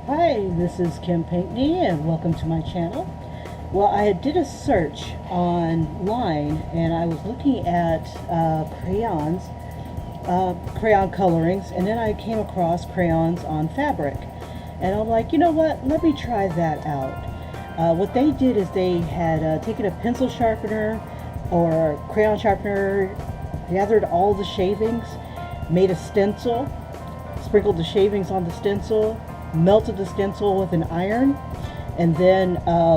Hi, this is Kim Pinkney and welcome to my channel. Well, I did a search online and I was looking at crayon colorings, and then I came across crayons on fabric. And I'm like, you know what, let me try that out. What they did is they had taken a pencil sharpener or crayon sharpener, gathered all the shavings, made a stencil, sprinkled the shavings on the stencil, melted the stencil with an iron, and then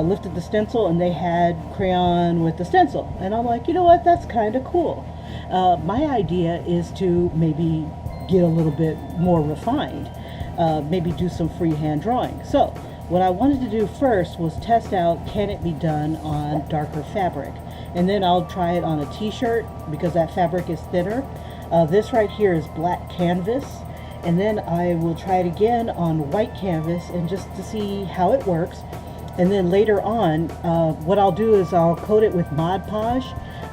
lifted the stencil, and they had crayon with the stencil. And I'm like, you know what, that's kind of cool. My idea is to maybe get a little bit more refined, maybe do some freehand drawing. So what I wanted to do first was test out, can it be done on darker fabric? And then I'll try it on a t-shirt because that fabric is thinner. This right here is black canvas, and then I will try it again on white canvas and just to see how it works. And then later on, what I'll do is I'll coat it with Mod Podge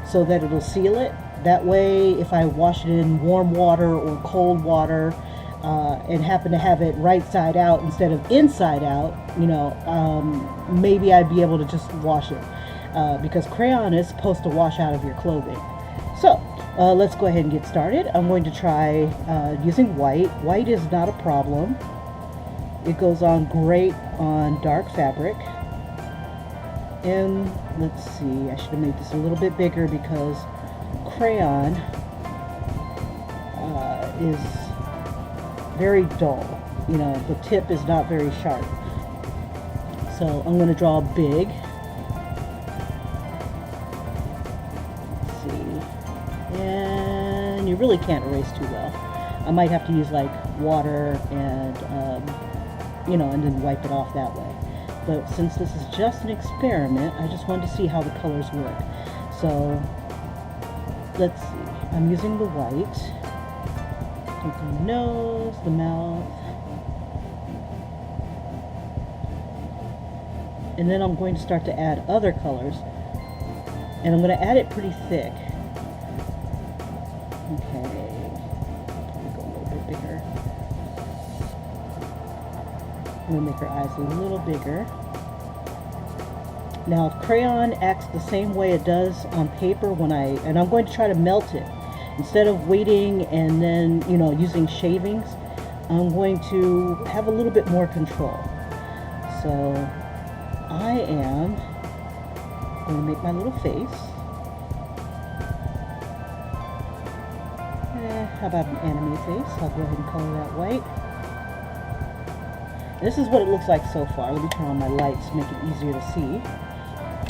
so that it'll seal it. That way, if I wash it in warm water or cold water and happen to have it right side out instead of inside out, maybe I'd be able to just wash it because crayon is supposed to wash out of your clothing. So let's go ahead and get started. I'm going to try using white. White is not a problem. It goes on great on dark fabric. And let's see, I should have made this a little bit bigger because crayon is very dull. The tip is not very sharp. So I'm going to draw big. Let's see. And you really can't erase too well. I might have to use like water and, and then wipe it off that way. But since this is just an experiment, I just wanted to see how the colors work. So let's see. I'm using the white. The nose, the mouth. And then I'm going to start to add other colors. And I'm going to add it pretty thick. Okay. Go a little bit bigger. I'm going to make her eyes a little bigger. Now, if crayon acts the same way it does on paper and I'm going to try to melt it. Instead of waiting and then, using shavings, I'm going to have a little bit more control. So I am going to make my little face. How about an anime face? I'll go ahead and color that white. This is what it looks like so far. Let me turn on my lights to make it easier to see.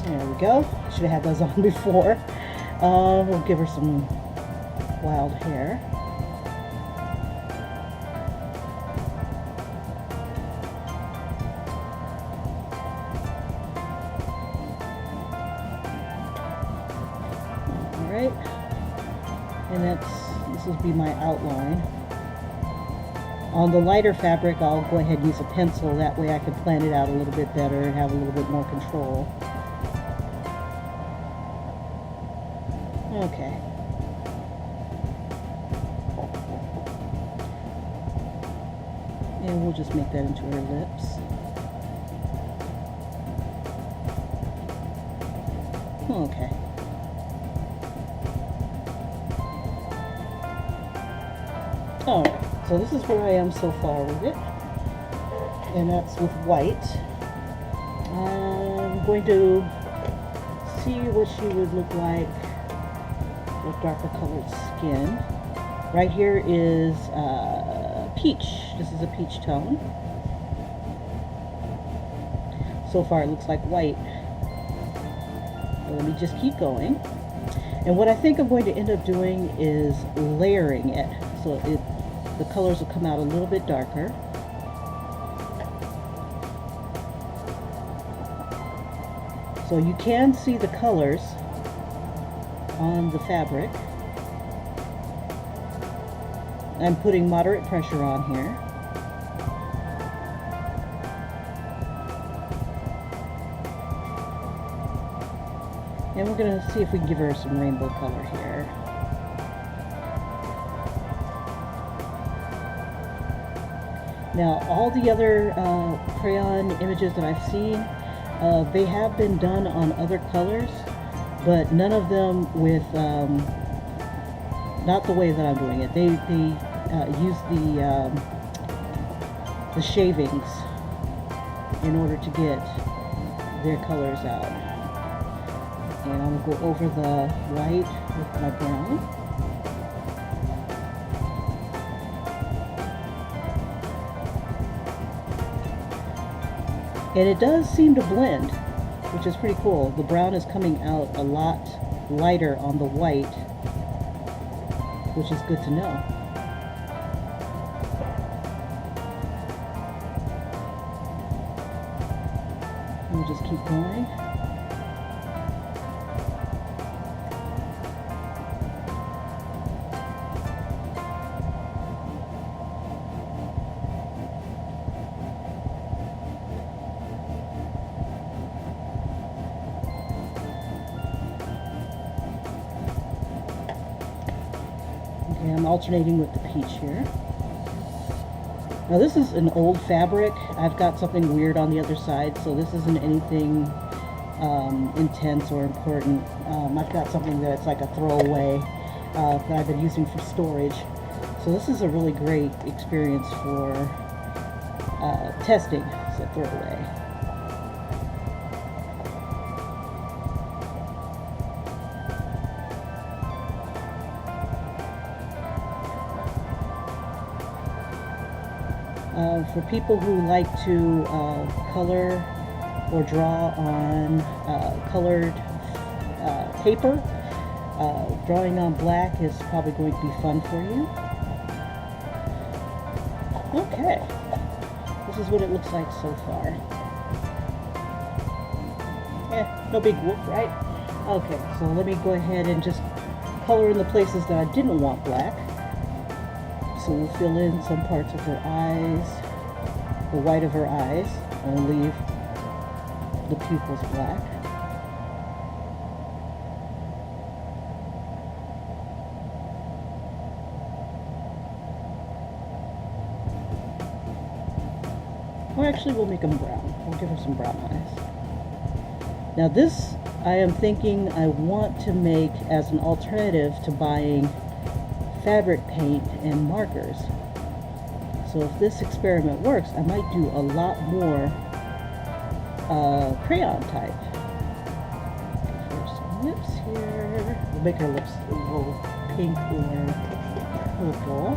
There we go. Should have had those on before. We'll give her some wild hair. Alright. And this will be my outline. On the lighter fabric, I'll go ahead and use a pencil. That way I can plan it out a little bit better and have a little bit more control. Okay. And we'll just make that into her lips. Okay. Alright, so this is where I am so far with it. And that's with white. I'm going to see what she would look like with darker colored skin. Right here is peach. This is a peach tone. So far it looks like white. But let me just keep going. And what I think I'm going to end up doing is layering it. So the colors will come out a little bit darker. So you can see the colors on the fabric. I'm putting moderate pressure on here. And we're going to see if we can give her some rainbow color here. Now, all the other crayon images that I've seen, they have been done on other colors, but none of them with, not the way that I'm doing it. They use the shavings in order to get their colors out. And I'm going to go over the white with my brown. And it does seem to blend, which is pretty cool. The brown is coming out a lot lighter on the white, which is good to know. We'll just keep going. Okay, I'm alternating with the peach here. Now this is an old fabric. I've got something weird on the other side, so this isn't anything intense or important. I've got something that it's like a throwaway that I've been using for storage. So this is a really great experience for testing. It's a throwaway. For people who like to color or draw on colored paper, drawing on black is probably going to be fun for you. Okay, this is what it looks like so far. No big whoop, right? Okay, so let me go ahead and just color in the places that I didn't want black. So we'll fill in some parts of her eyes, the white of her eyes, and leave the pupils black. Or actually we'll make them brown. We'll give her some brown eyes. Now this, I am thinking I want to make as an alternative to buying fabric paint and markers. So if this experiment works, I might do a lot more crayon type. Give her some lips here. We'll make her lips a little pink or purple.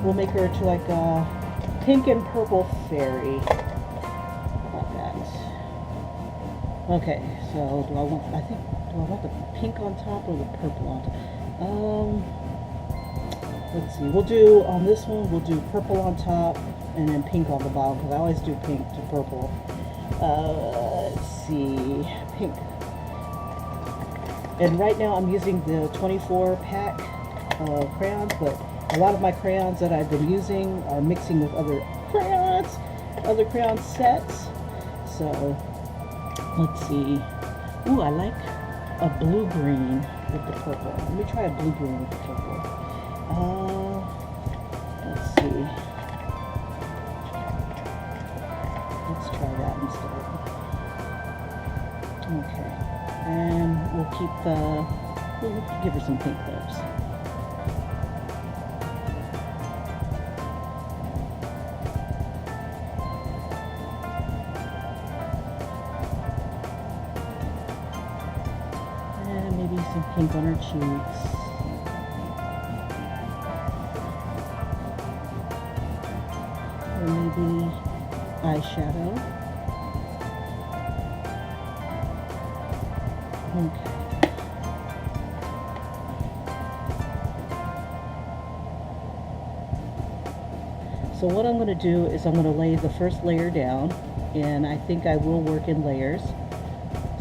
We'll make her to like a pink and purple fairy. How about that? Okay, so do I want the pink on top or the purple on top? Let's see, we'll do, on this one, we'll do purple on top and then pink on the bottom, because I always do pink to purple. Let's see, pink. And right now I'm using the 24 pack of crayons, but a lot of my crayons that I've been using are mixing with other crayon sets. So, let's see. Ooh, I like a blue-green with the purple. Let me try a blue-green with the purple. Let's see. Let's try that instead. Okay. And we'll give her some pink lips. And maybe some pink on her cheeks. Maybe eyeshadow. Okay. So what I'm going to do is I'm going to lay the first layer down, and I think I will work in layers.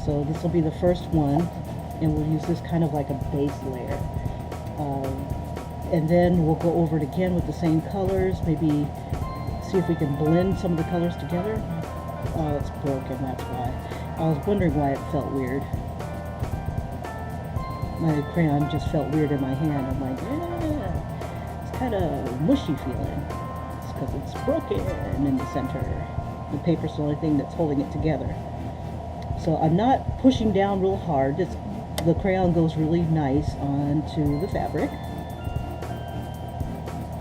So this will be the first one, and we'll use this kind of like a base layer. And then we'll go over it again with the same colors, maybe see if we can blend some of the colors together. Oh, it's broken, that's why. I was wondering why it felt weird. My crayon just felt weird in my hand. I'm like, it's kind of mushy feeling. because it's broken in the center. The paper's the only thing that's holding it together. So I'm not pushing down real hard. The crayon goes really nice onto the fabric.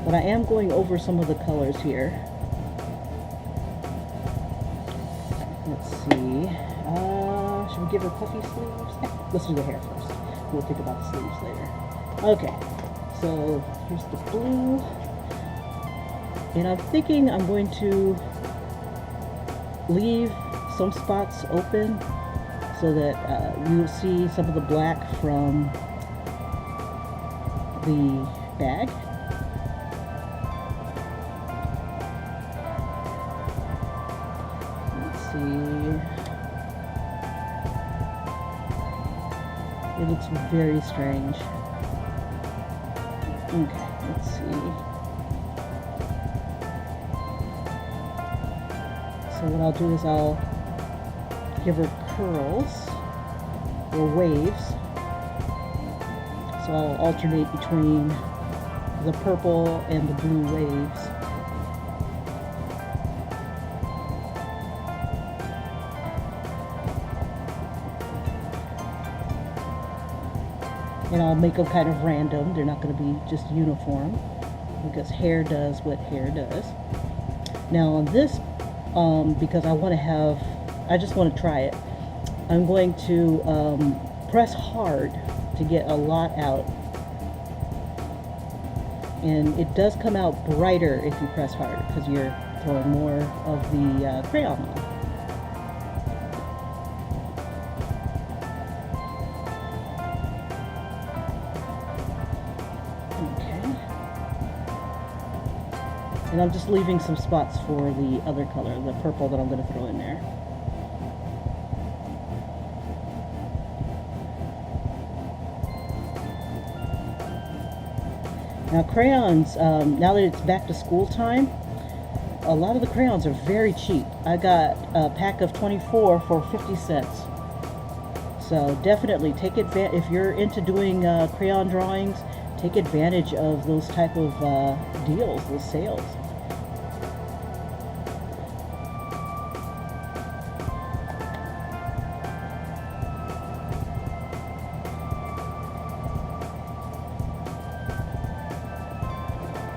But I am going over some of the colors here. Let's see. Should we give her puffy sleeves? Let's do the hair first. We'll think about the sleeves later. Okay, so here's the blue. And I'm thinking I'm going to leave some spots open so that you'll see some of the black from the bag. Let's see. It looks very strange. Okay, let's see. So what I'll do is I'll give her curls or waves. So I'll alternate between the purple and the blue waves. And I'll make them kind of random. They're not going to be just uniform because hair does what hair does. Now on this, because I just want to try it, I'm going to press hard to get a lot out. And it does come out brighter if you press harder because you're throwing more of the crayon on. And I'm just leaving some spots for the other color, the purple that I'm going to throw in there. Now crayons, now that it's back to school time, a lot of the crayons are very cheap. I got a pack of 24 for 50 cents. So definitely take advantage, if you're into doing crayon drawings, take advantage of those type of deals, those sales.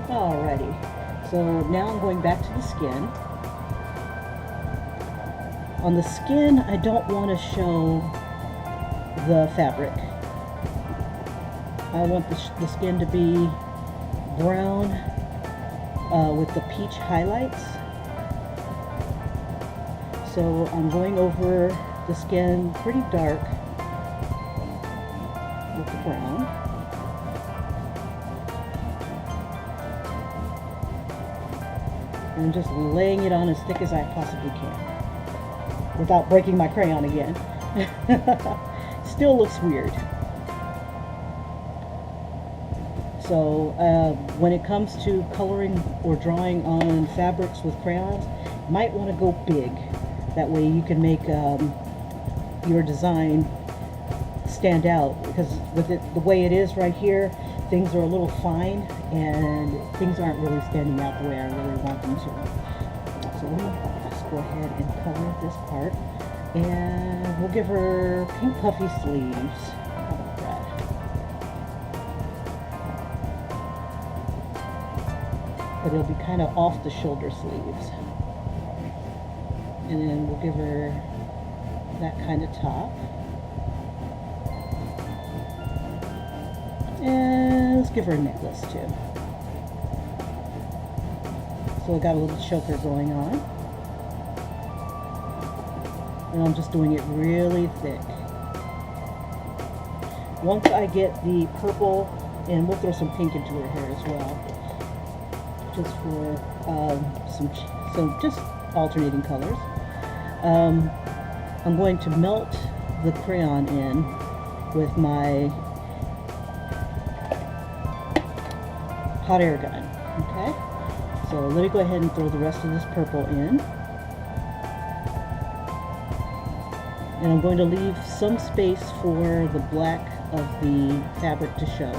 Alrighty, so now I'm going back to the skin. On the skin, I don't want to show the fabric. I want the skin to be brown with the peach highlights. So I'm going over the skin pretty dark with the brown. And I'm just laying it on as thick as I possibly can without breaking my crayon again. Still looks weird. So when it comes to coloring or drawing on fabrics with crayons, you might want to go big. That way you can make your design stand out, because with it the way it is right here, things are a little fine and things aren't really standing out the way I really want them to. So let me just go ahead and color this part, and we'll give her pink puffy sleeves. How about that? But it'll be kind of off the shoulder sleeves. And then we'll give her that kind of top. And let's give her a necklace too. So I got a little choker going on. And I'm just doing it really thick. Once I get the purple, and we'll throw some pink into her hair as well, just for some just alternating colors. I'm going to melt the crayon in with my hot air gun. Okay, so let me go ahead and throw the rest of this purple in, and I'm going to leave some space for the black of the fabric to show.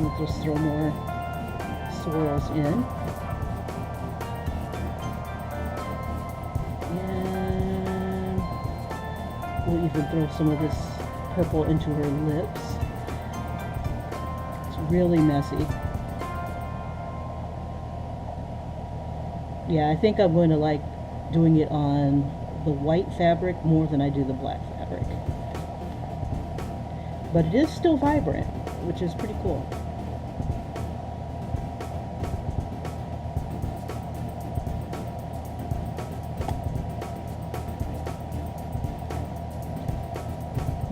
We'll just throw more swirls in. And we'll even throw some of this purple into her lips. It's really messy. Yeah, I think I'm going to like doing it on the white fabric more than I do the black fabric. But it is still vibrant, which is pretty cool.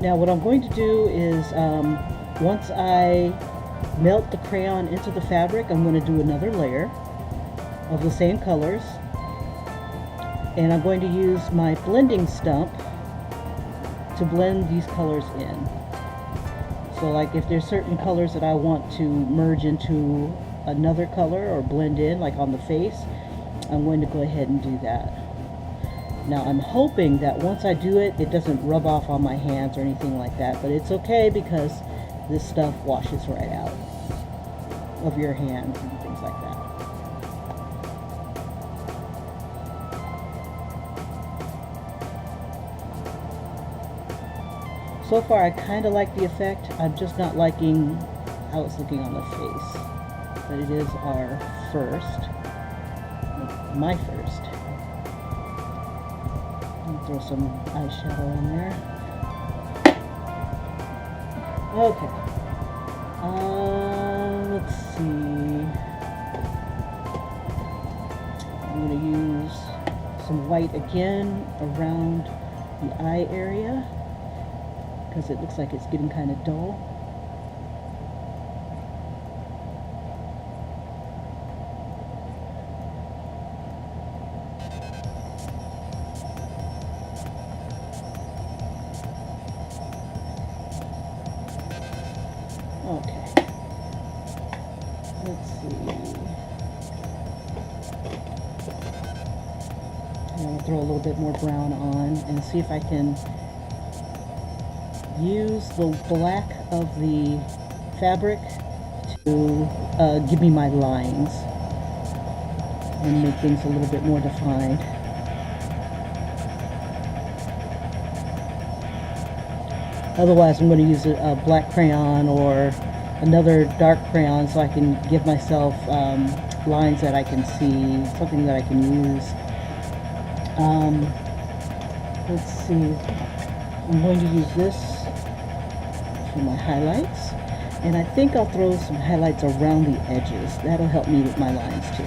Now what I'm going to do is, once I melt the crayon into the fabric, I'm going to do another layer of the same colors. And I'm going to use my blending stump to blend these colors in. So like if there's certain colors that I want to merge into another color or blend in, like on the face, I'm going to go ahead and do that. Now I'm hoping that once I do it, it doesn't rub off on my hands or anything like that, but it's okay because this stuff washes right out of your hands and things like that. So far I kind of like the effect. I'm just not liking how it's looking on the face. But it is our first, my first. Throw some eyeshadow in there. Okay. Let's see. I'm going to use some white again around the eye area because it looks like it's getting kind of dull. Okay, let's see. I'm going to throw a little bit more brown on and see if I can use the black of the fabric to give me my lines and make things a little bit more defined. Otherwise, I'm going to use a black crayon or another dark crayon so I can give myself lines that I can see, something that I can use. Let's see. I'm going to use this for my highlights. And I think I'll throw some highlights around the edges. That'll help me with my lines too.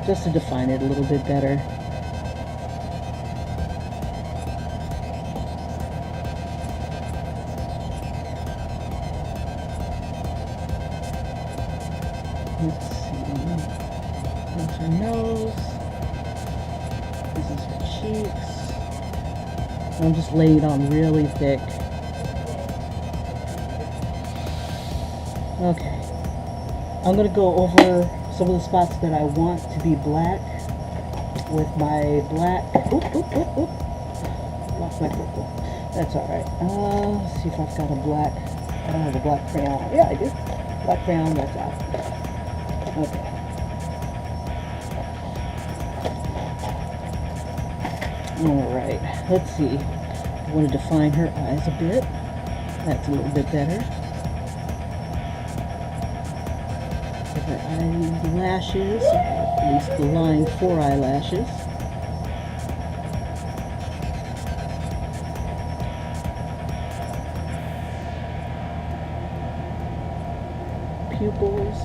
Just to define it a little bit better. Let's see. There's her nose. This is her cheeks. I'm just laying it on really thick. Okay. I'm going to go over some of the spots that I want to be black with my black. Oop, oop, oop, oop. Lost my purple. That's alright. Let's see if I've got a black. I don't have a black crayon. Yeah, I do. Black crayon, that's out. Okay. Alright, let's see. I want to define her eyes a bit. That's a little bit better. Her eyelashes, at least the line 4 eyelashes. Pupils.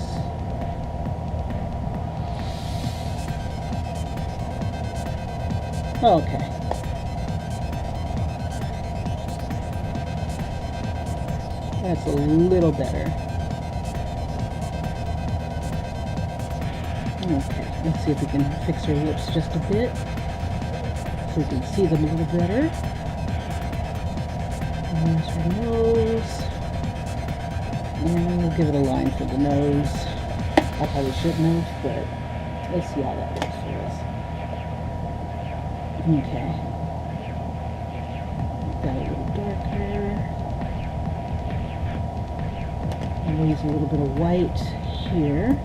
Okay. That's a little better. Okay, let's see if we can fix her lips just a bit so we can see them a little better. And there's her nose. And we'll give it a line for the nose. I probably shouldn't have, but let's see how that works for us. Okay. Got a little darker. we'll use a little bit of white here.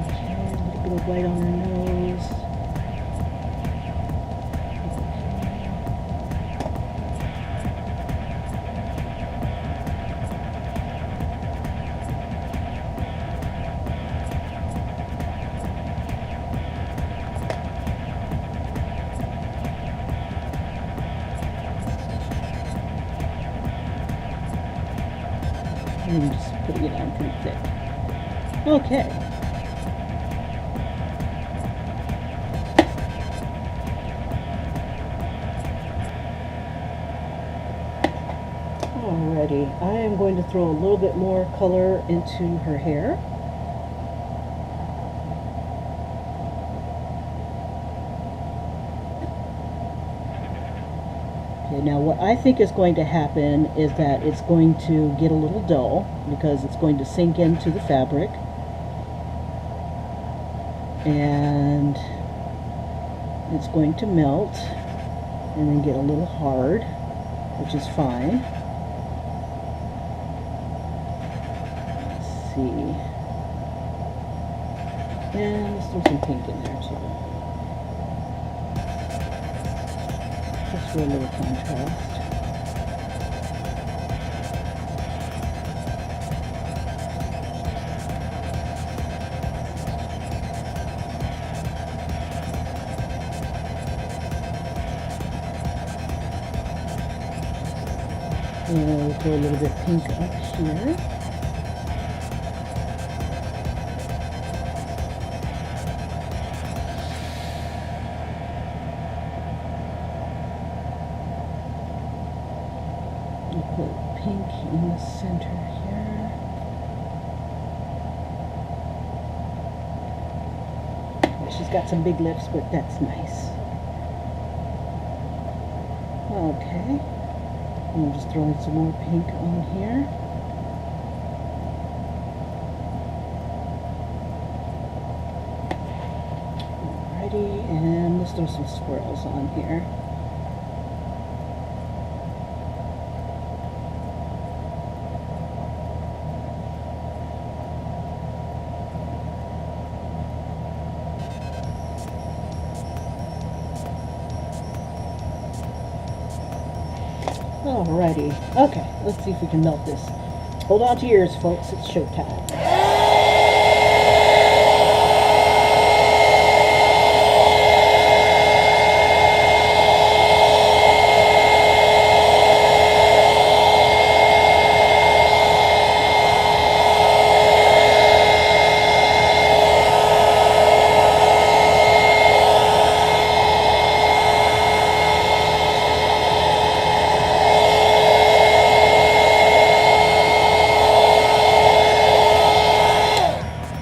Okay, a little bit of white on her nose. I'm just putting it on pretty thick. Okay. Alrighty, I am going to throw a little bit more color into her hair. Okay, now what I think is going to happen is that it's going to get a little dull because it's going to sink into the fabric, and it's going to melt and then get a little hard, which is fine. Let's see. And let's throw some pink in there too. Just for a little contrast. And we'll throw a little bit pink up here. We'll put pink in the center here. Yeah, she's got some big lips, but that's nice. Okay. I'm just throwing some more pink on here. Alrighty, and let's throw some swirls on here. Alrighty, okay, let's see if we can melt this. Hold on to your ears, folks, it's showtime.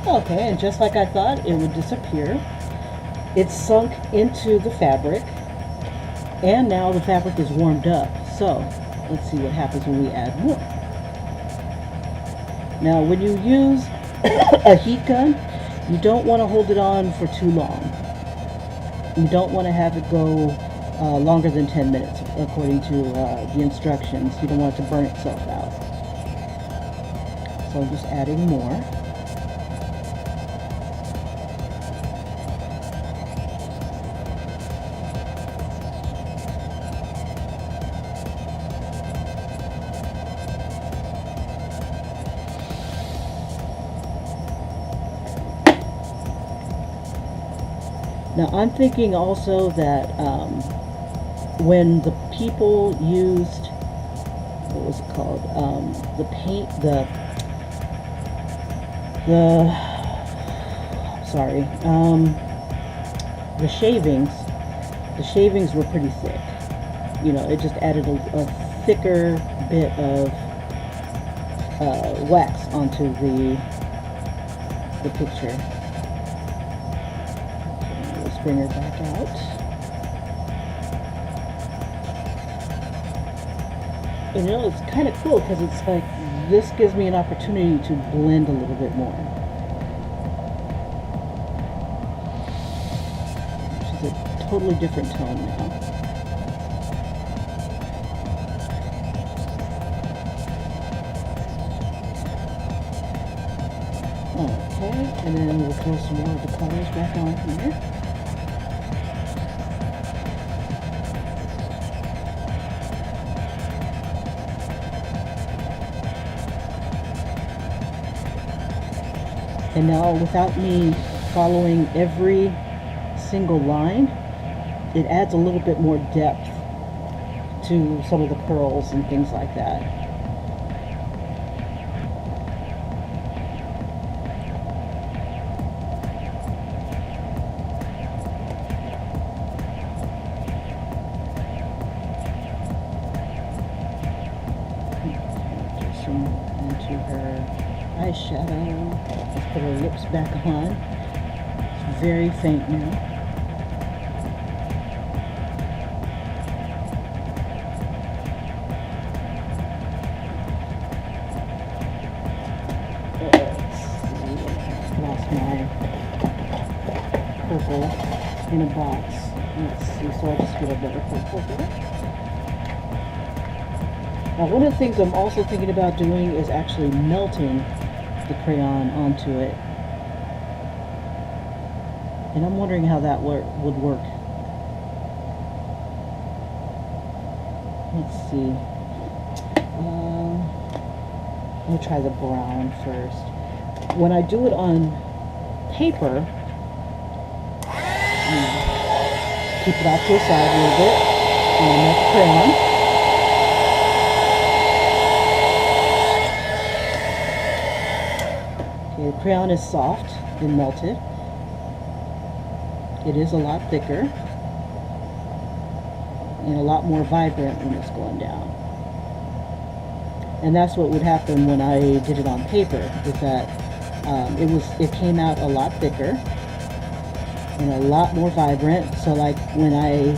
Okay, and just like I thought, it would disappear. It's sunk into the fabric, and now the fabric is warmed up. So, let's see what happens when we add more. Now, when you use a heat gun, you don't want to hold it on for too long. You don't want to have it go longer than 10 minutes, according to the instructions. You don't want it to burn itself out. So I'm just adding more. Now I'm thinking also that when the people used, what was it called, the paint, the shavings were pretty thick. You know, it just added a thicker bit of wax onto the picture. Bring her back out. And you know, it's kind of cool because it's like this gives me an opportunity to blend a little bit more. She's a totally different tone now. Okay, and then we'll throw some more of the colors back on here. And now, without me following every single line, it adds a little bit more depth to some of the curls and things like that. Just some into her eyeshadow. Let's put her lips back on. It's very faint now. Lost my purple in a box. Let's see, so I'll just get a better purple here. Now, one of the things I'm also thinking about doing is actually melting the crayon onto it. And I'm wondering how that would work. Let's see. I'm going to try the brown first. When I do it on paper, keep it off to the side a little bit, and melt the crayon. Okay, the crayon is soft and melted. It is a lot thicker and a lot more vibrant when it's going down. And that's what would happen when I did it on paper, is that it came out a lot thicker and a lot more vibrant. So like when I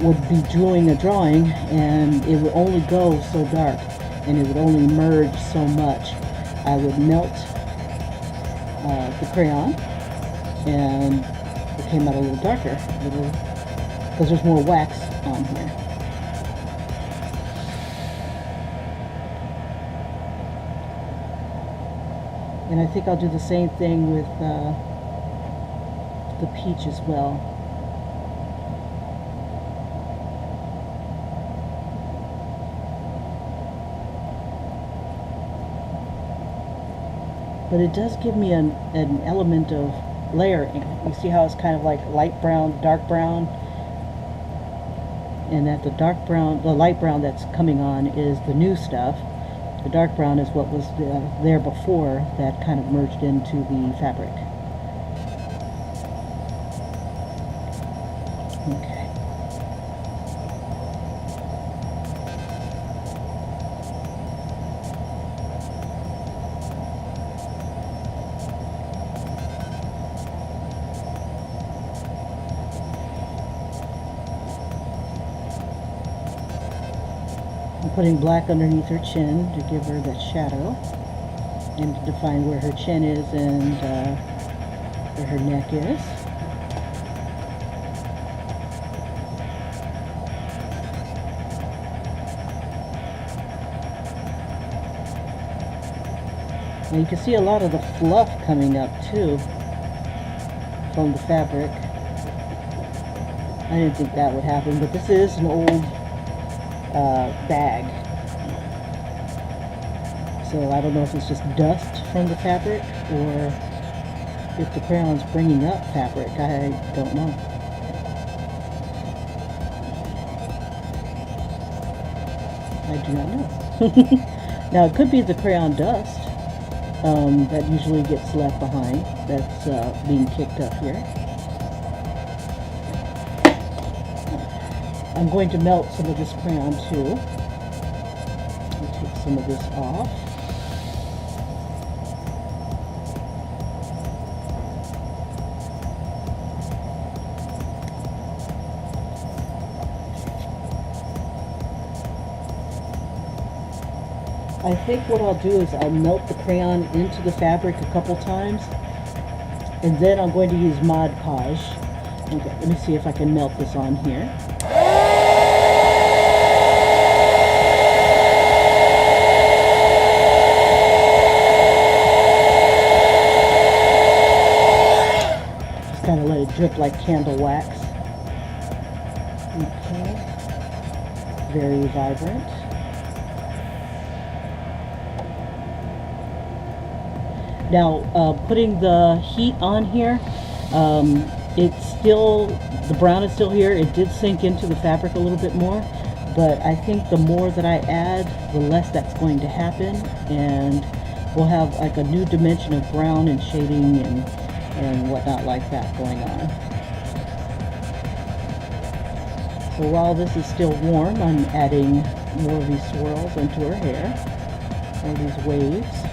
would be doing a drawing, and it would only go so dark and it would only merge so much, I would melt the crayon, and it came out a little darker, because there's more wax on here. And I think I'll do the same thing with the peach as well. But it does give me an element of layering. You see how it's kind of like light brown, dark brown? And that the dark brown, the light brown that's coming on is the new stuff. The dark brown is what was there before, that kind of merged into the fabric. Okay. I'm putting black underneath her chin to give her that shadow and to define where her chin is and where her neck is. Now you can see a lot of the fluff coming up too from the fabric. I didn't think that would happen, but this is an old bag. So I don't know if it's just dust from the fabric or if the crayon's bringing up fabric. I don't know. I do not know. Now it could be the crayon dust that usually gets left behind, that's being kicked up here. I'm going to melt some of this crayon too. I'll take some of this off. I think what I'll do is I'll melt the crayon into the fabric a couple times, and then I'm going to use Mod Podge. Okay, let me see if I can melt this on here. drip like candle wax. Okay, very vibrant. Now, putting the heat on here, it's still, the brown is still here. It did sink into the fabric a little bit more, but I think the more that I add, the less that's going to happen, and we'll have like a new dimension of brown and shading and whatnot like that going on. So while this is still warm, I'm adding more of these swirls into her hair, or these waves.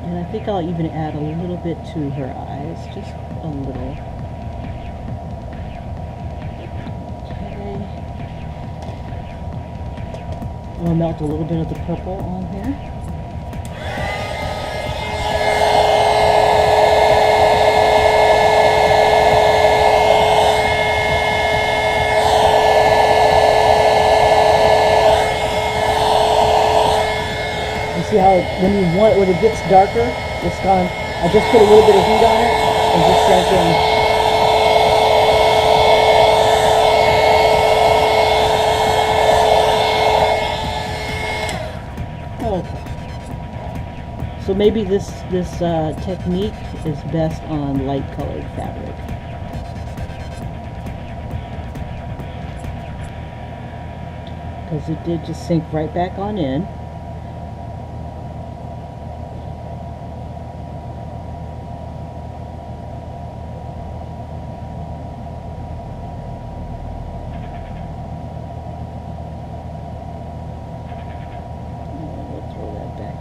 And I think I'll even add a little bit to her eyes, just a little. Okay. I'm gonna melt a little bit of the purple on here. See how when it gets darker, it's gone. I just put a little bit of heat on it and just sank in. Okay. So maybe this technique is best on light colored fabric. Because it did just sink right back on in.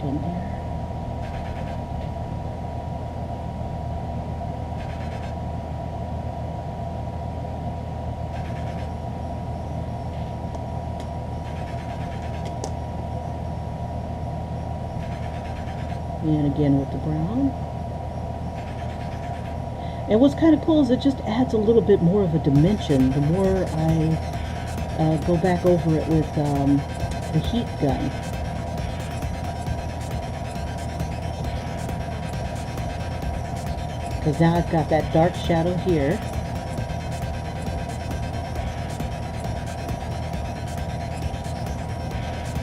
In there. And again with the brown. And what's kind of cool is it just adds a little bit more of a dimension the more I go back over it with the heat gun. Because now I've got that dark shadow here.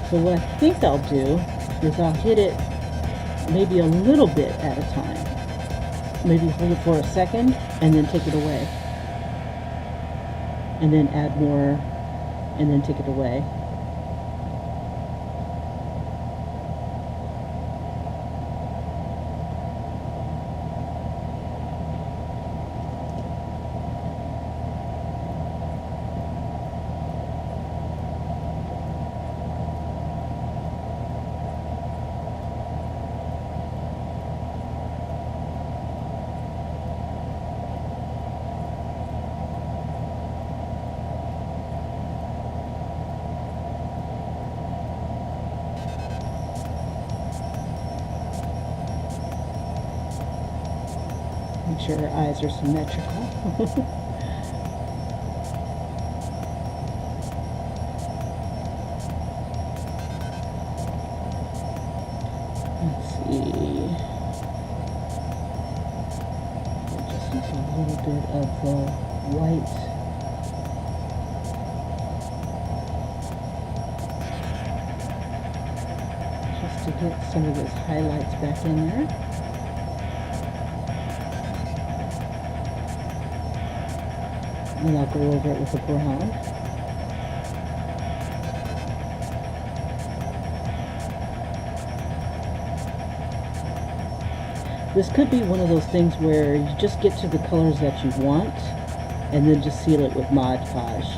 So what I think I'll do is I'll hit it maybe a little bit at a time. Maybe hold it for a second and then take it away. And then add more and then take it away. Make sure her eyes are symmetrical. Let's see. Just use a little bit of the white. Just to get some of those highlights back in there. And I'll go over it with a brown. This could be one of those things where you just get to the colors that you want and then just seal it with Mod Podge.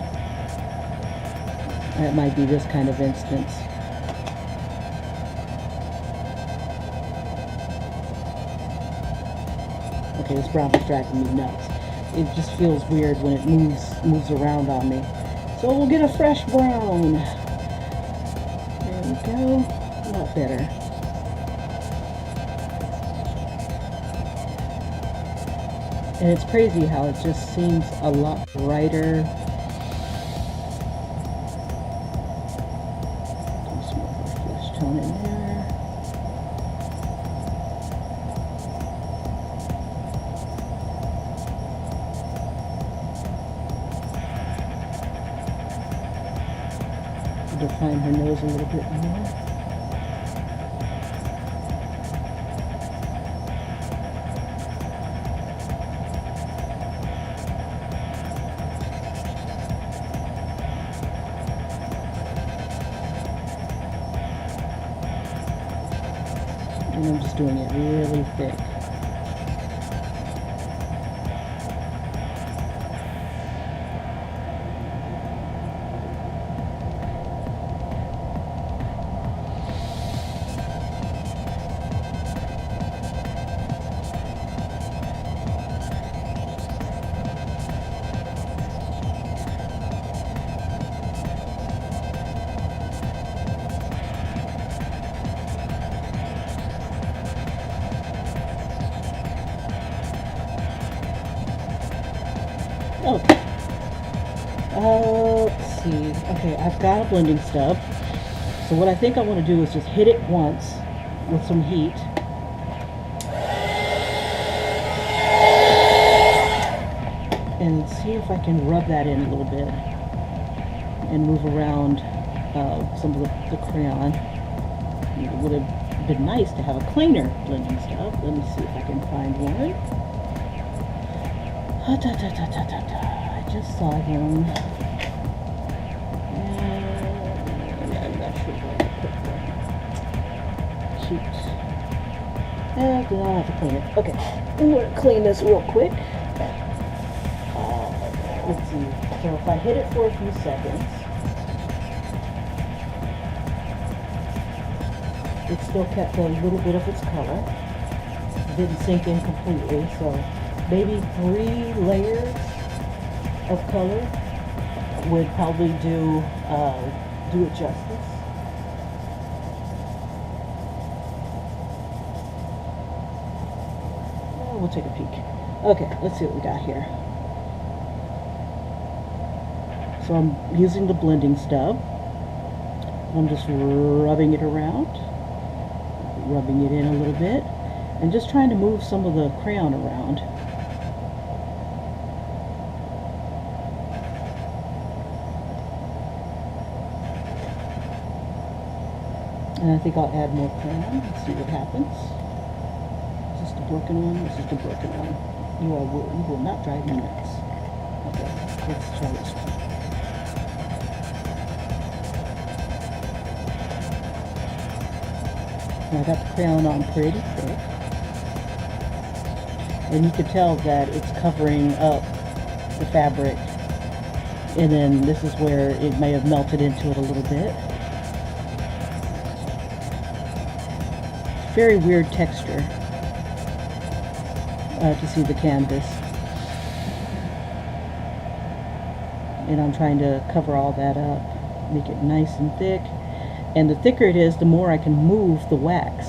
That might be this kind of instance. Okay, this brown is driving me nuts. It just feels weird when it moves around on me. So we'll get a fresh brown. There we go. A lot better. And it's crazy how it just seems a lot brighter. Put some more flesh tone in there. define her nose a little bit more. And I'm just doing it really thick. Oh, let's see. Okay, I've got a blending stub. So what I think I want to do is just hit it once with some heat. And see if I can rub that in a little bit and move around some of the crayon. It would have been nice to have a cleaner blending stub. Let me see if I can find one. I just saw him. And I'm not sure where to put one. Shoot. I do not have to clean it. Okay, I'm going to clean this real quick. Let's see. So if I hit it for a few seconds, it still kept a little bit of its color. It didn't sink in completely, so maybe 3 layers of color would probably do it justice. We'll take a peek. Okay, let's see what we got here. So I'm using the blending stub. I'm just rubbing it around, rubbing it in a little bit, and just trying to move some of the crayon around. And I think I'll add more crayon and see what happens. Is this the broken one? This is the broken one. You will not drive me nuts. Okay, let's try this one. And I got the crayon on pretty thick. And you can tell that it's covering up the fabric. And then this is where it may have melted into it a little bit. Very weird texture to see the canvas. And I'm trying to cover all that up, make it nice and thick. And the thicker it is, the more I can move the wax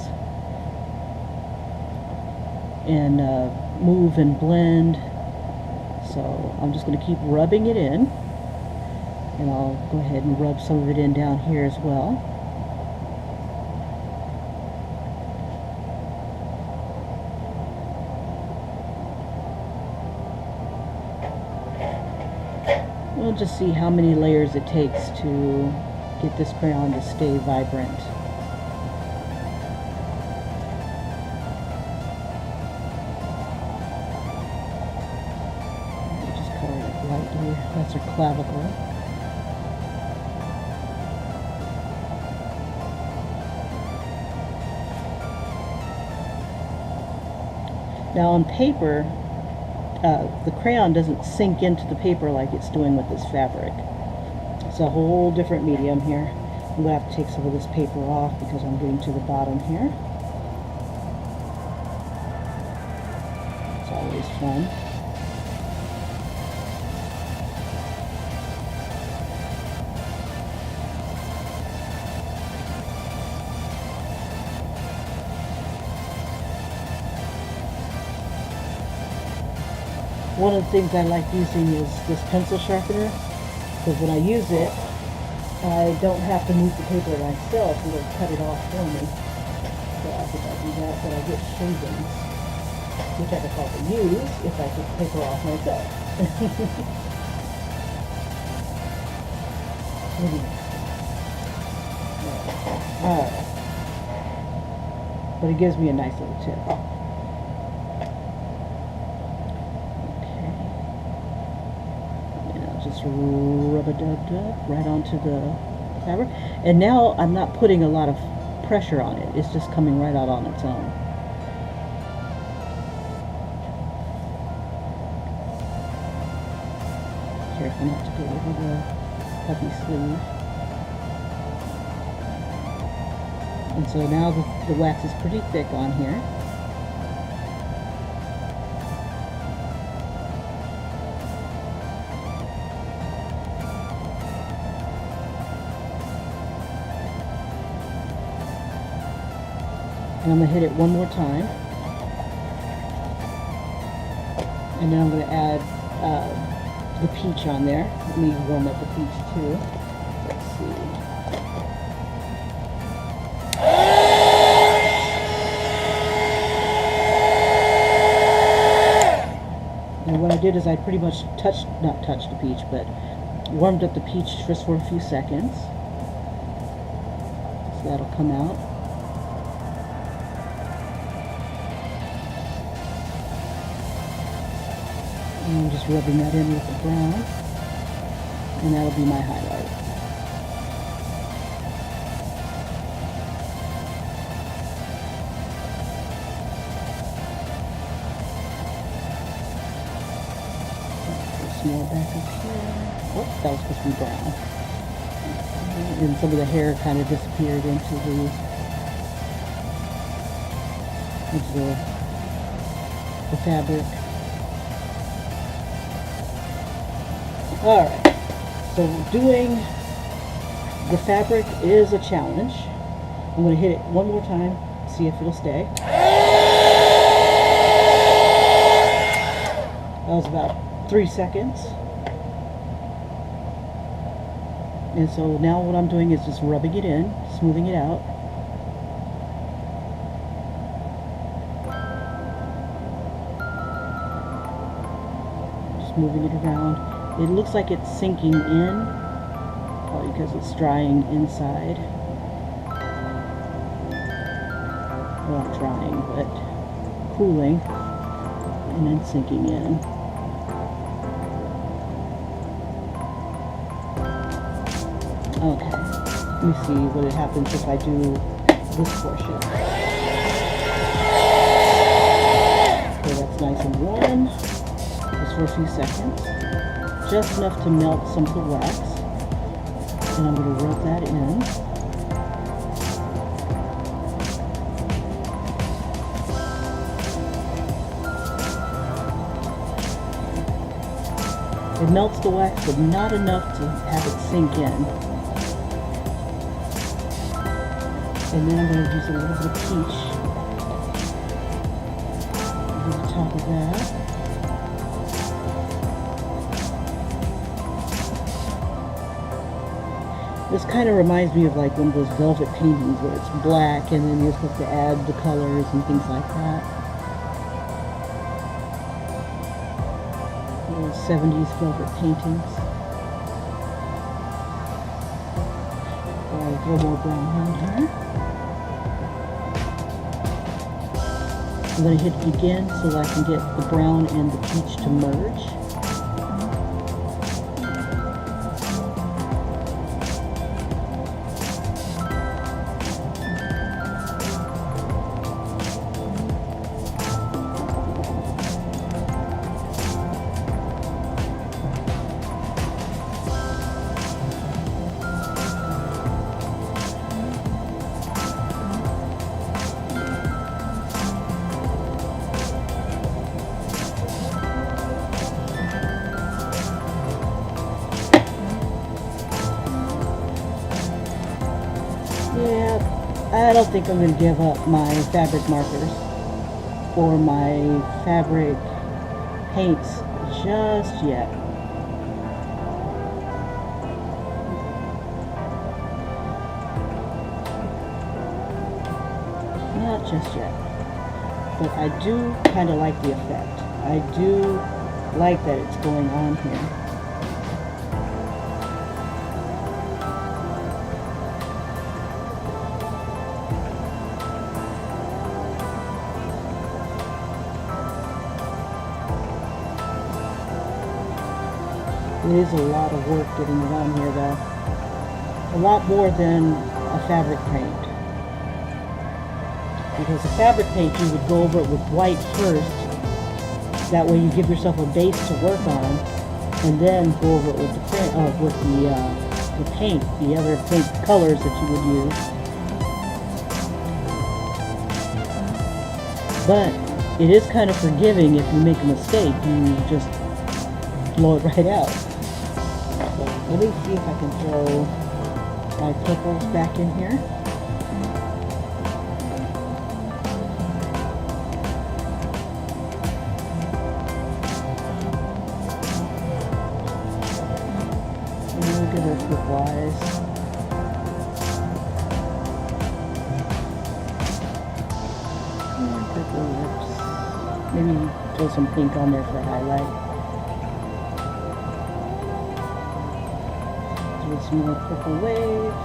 and move and blend. So I'm just going to keep rubbing it in, and I'll go ahead and rub some of it in down here as well. We'll just see how many layers it takes to get this crayon to stay vibrant. Just color it lightly. That's her clavicle. Now on paper, the crayon doesn't sink into the paper like it's doing with this fabric. It's a whole different medium here. I'm going to have to take some of this paper off because I'm getting to the bottom here. It's always fun. One of the things I like using is this pencil sharpener, because when I use it, I don't have to move the paper myself. It'll cut it off for me. So I think I'll do that, but I get shavings, which I could probably use if I took the paper off myself. Alright. But it gives me a nice little tip. Okay. And I'll just rub-a-dub-dub right onto the fabric. And now I'm not putting a lot of pressure on it. It's just coming right out on its own. Careful not to go over the puffy sleeve. And so now the wax is pretty thick on here. And I'm going to hit it one more time. And then I'm going to add the peach on there. Let me warm up the peach too. Let's see. And what I did is I pretty much not touched the peach, but warmed up the peach just for a few seconds. So that'll come out. And I'm just rubbing that in with the brown, and that'll be my highlight. Put some more back up here. Oh, that was supposed to be brown. And some of the hair kind of disappeared into the fabric. Alright, so doing the fabric is a challenge. I'm going to hit it one more time, see if it'll stay. That was about 3 seconds. And so now what I'm doing is just rubbing it in, smoothing it out. Just moving it around. It looks like it's sinking in, probably because it's drying inside. Well, not drying, but cooling, and then sinking in. Okay, let me see what happens if I do this portion. Okay, that's nice and warm, just for a few seconds. Just enough to melt some of the wax, and I'm going to rub that in. It melts the wax, but not enough to have it sink in. And then I'm going to use a little bit of peach over the top of that. This kind of reminds me of like one of those velvet paintings where it's black and then you're supposed to add the colors and things like that. Those 70s velvet paintings. A little more brown around here. I'm going to hit it again so that I can get the brown and the peach to merge. Yeah, I don't think I'm going to give up my fabric markers or my fabric paints just yet. Not just yet. But I do kind of like the effect. I do like that it's going on here. It is a lot of work getting it on here though. A lot more than a fabric paint. Because a fabric paint, you would go over it with white first. That way you give yourself a base to work on, and then go over it with the paint, the other paint colors that you would use. But it is kind of forgiving if you make a mistake. You just blow it right out. So let me see if I can throw my purples back in here. Give her flip-wise. And purple lips. Maybe throw some pink on there for a highlight. Do some more purple waves.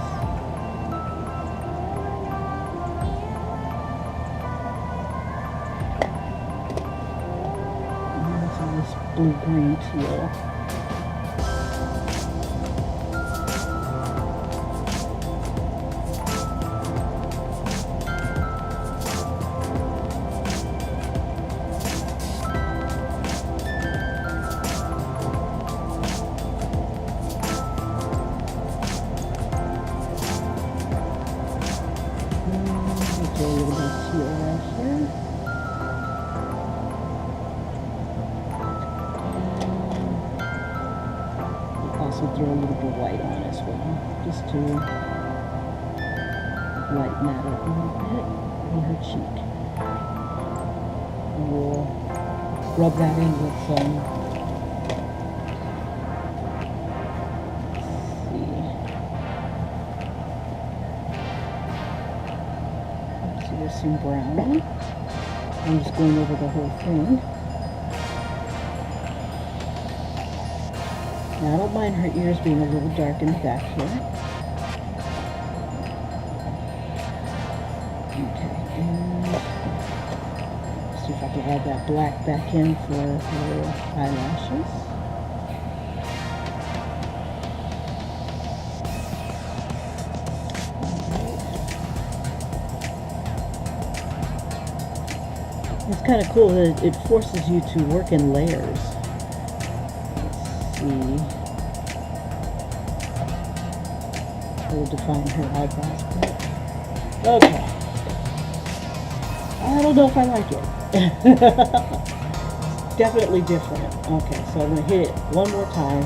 And some of this blue-green teal. A little bit of teal right here. And also throw a little bit of white on as well, just to lighten that up a little bit on her cheek. And we'll rub that in with some, some brown. I'm just going over the whole thing. Now I don't mind her ears being a little dark in the back here. Okay, and see if I can add that black back in for her eyelashes. It's kind of cool that it forces you to work in layers. Let's see. We'll define her eyebrows. Okay. I don't know if I like it. It's definitely different. Okay, so I'm going to hit it one more time.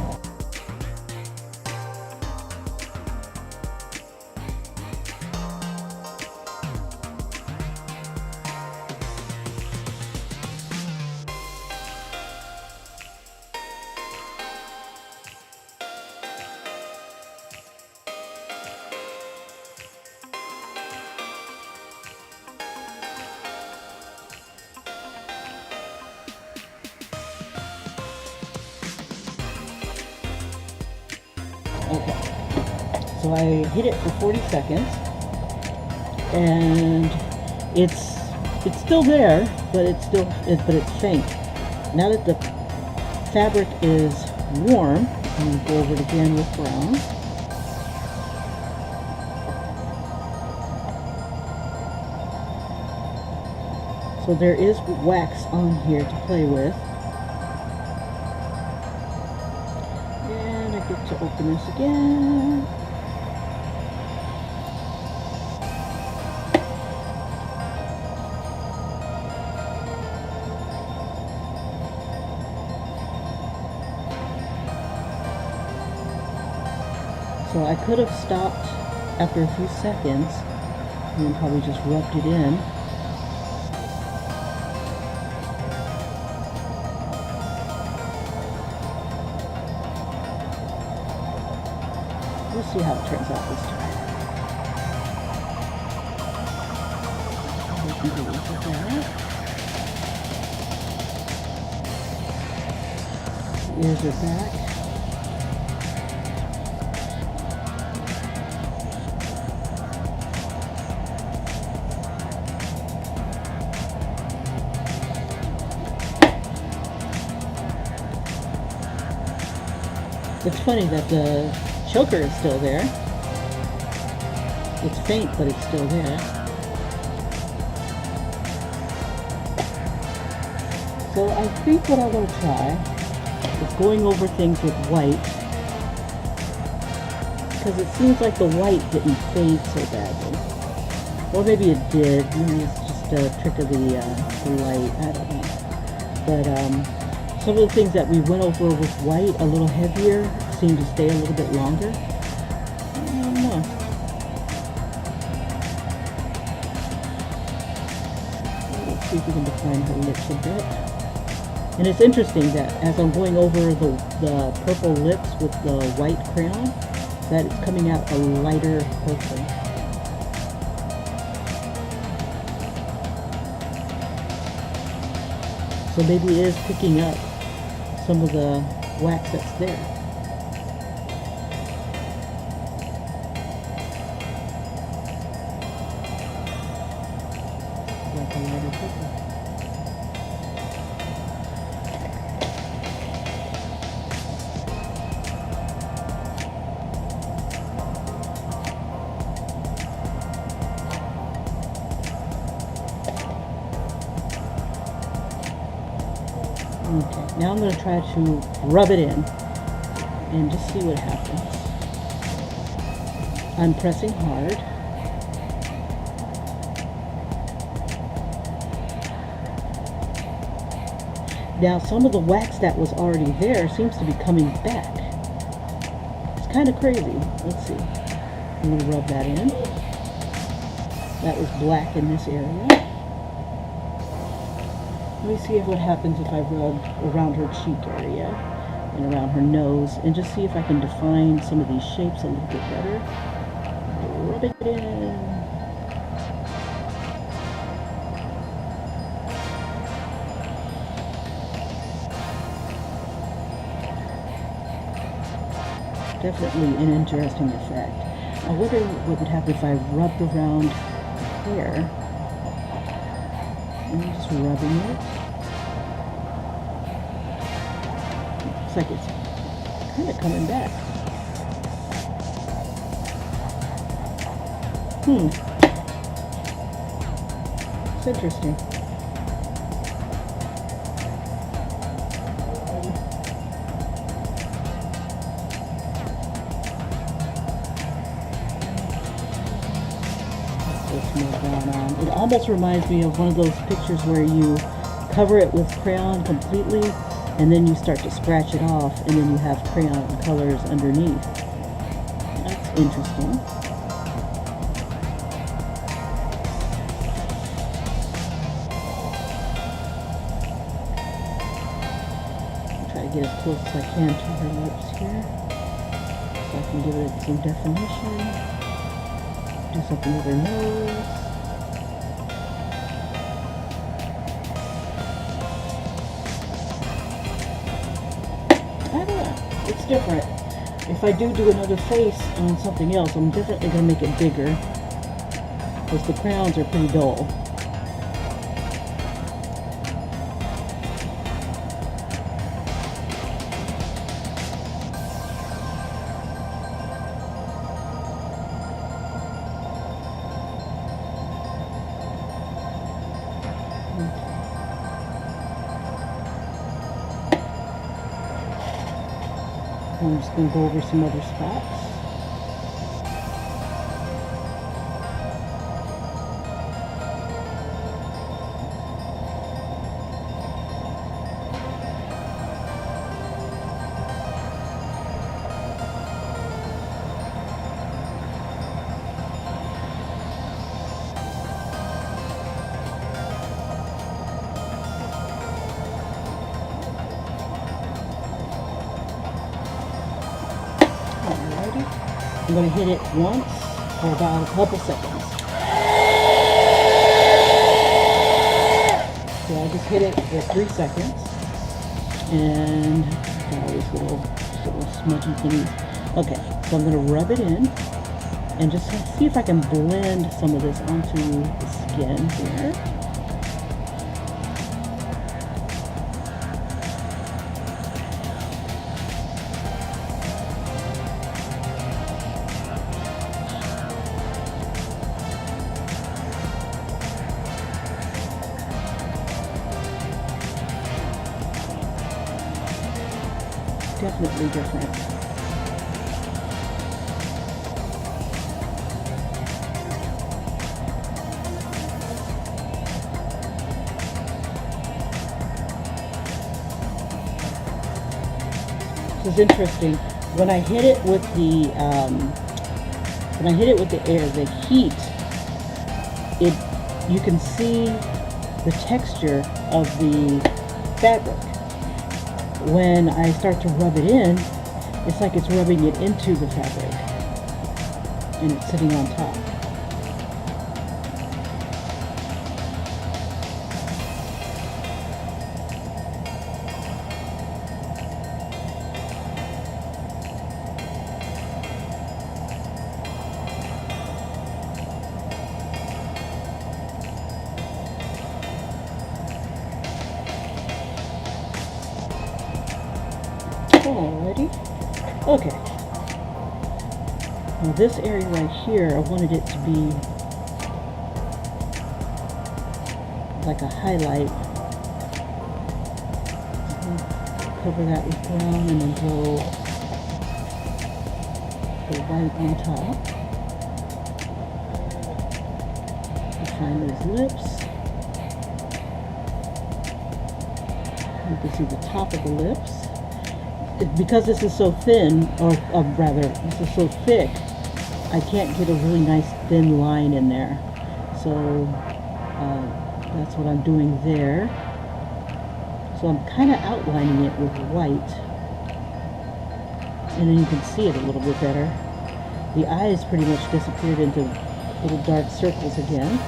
Okay, so I hit it for 40 seconds, and it's still there, but it's faint. Now that the fabric is warm, I'm going to go over it again with brown. So there is wax on here to play with. To open this again. So I could have stopped after a few seconds and then probably just rubbed it in. We'll see how it turns out this time. We can do it with that. The ears are back. It's funny that the choker is still there. It's faint, but it's still there. So I think what I want to try is going over things with white, because it seems like the white didn't fade so badly. Or maybe it did. Maybe it's just a trick of the light. I don't know. But some of the things that we went over with white, a little heavier, seem to stay a little bit longer. I don't know. Let's see if we can define her lips a bit. And it's interesting that as I'm going over the purple lips with the white crayon, that it's coming out a lighter purple. So maybe it is picking up some of the wax that's there. Like a lighter purple. Okay, now I'm going to try to rub it in and just see what happens. I'm pressing hard. Now some of the wax that was already there seems to be coming back. It's kind of crazy. Let's see. I'm going to rub that in. That was black in this area. Let me see what happens if I rub around her cheek area and around her nose, and just see if I can define some of these shapes a little bit better. Rub it in. Definitely an interesting effect. I wonder what would happen if I rubbed around the hair. I'm just rubbing it. Looks like it's kind of coming back. It's interesting. It almost reminds me of one of those pictures where you cover it with crayon completely and then you start to scratch it off and then you have crayon colors underneath. That's interesting. I'll try to get as close as I can to her lips here so I can give it some definition. Do something with her nose. I don't know. It's different. If I do another face on something else, I'm definitely going to make it bigger because the crayons are pretty dull. I'm just going to go over some other spots. I'm going to hit it once for about a couple seconds. So I just hit it for 3 seconds. And all these little smudgy things. Okay, so I'm going to rub it in and just see if I can blend some of this onto the skin here. definitely different. This is interesting. When I hit it with the air, the heat, you can see the texture of the fabric. When I start to rub it in, it's like it's rubbing it into the fabric, and it's sitting on top. Alrighty. Okay. Now this area right here, I wanted it to be like a highlight. Cover that with brown and then go the white on top. Define those lips. You can see the top of the lips. Because this is so thin, or rather, this is so thick, I can't get a really nice thin line in there. So that's what I'm doing there. So I'm kind of outlining it with white, and then you can see it a little bit better. The eyes pretty much disappeared into little dark circles again.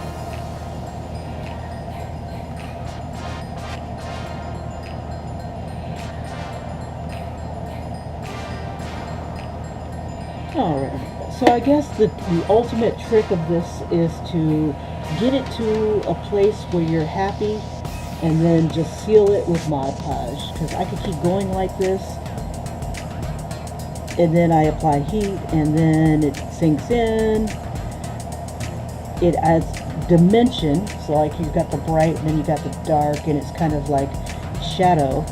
Alright, so I guess the ultimate trick of this is to get it to a place where you're happy and then just seal it with Mod Podge, because I could keep going like this and then I apply heat and then it sinks in. It adds dimension, so like you've got the bright and then you got the dark and it's kind of like shadow,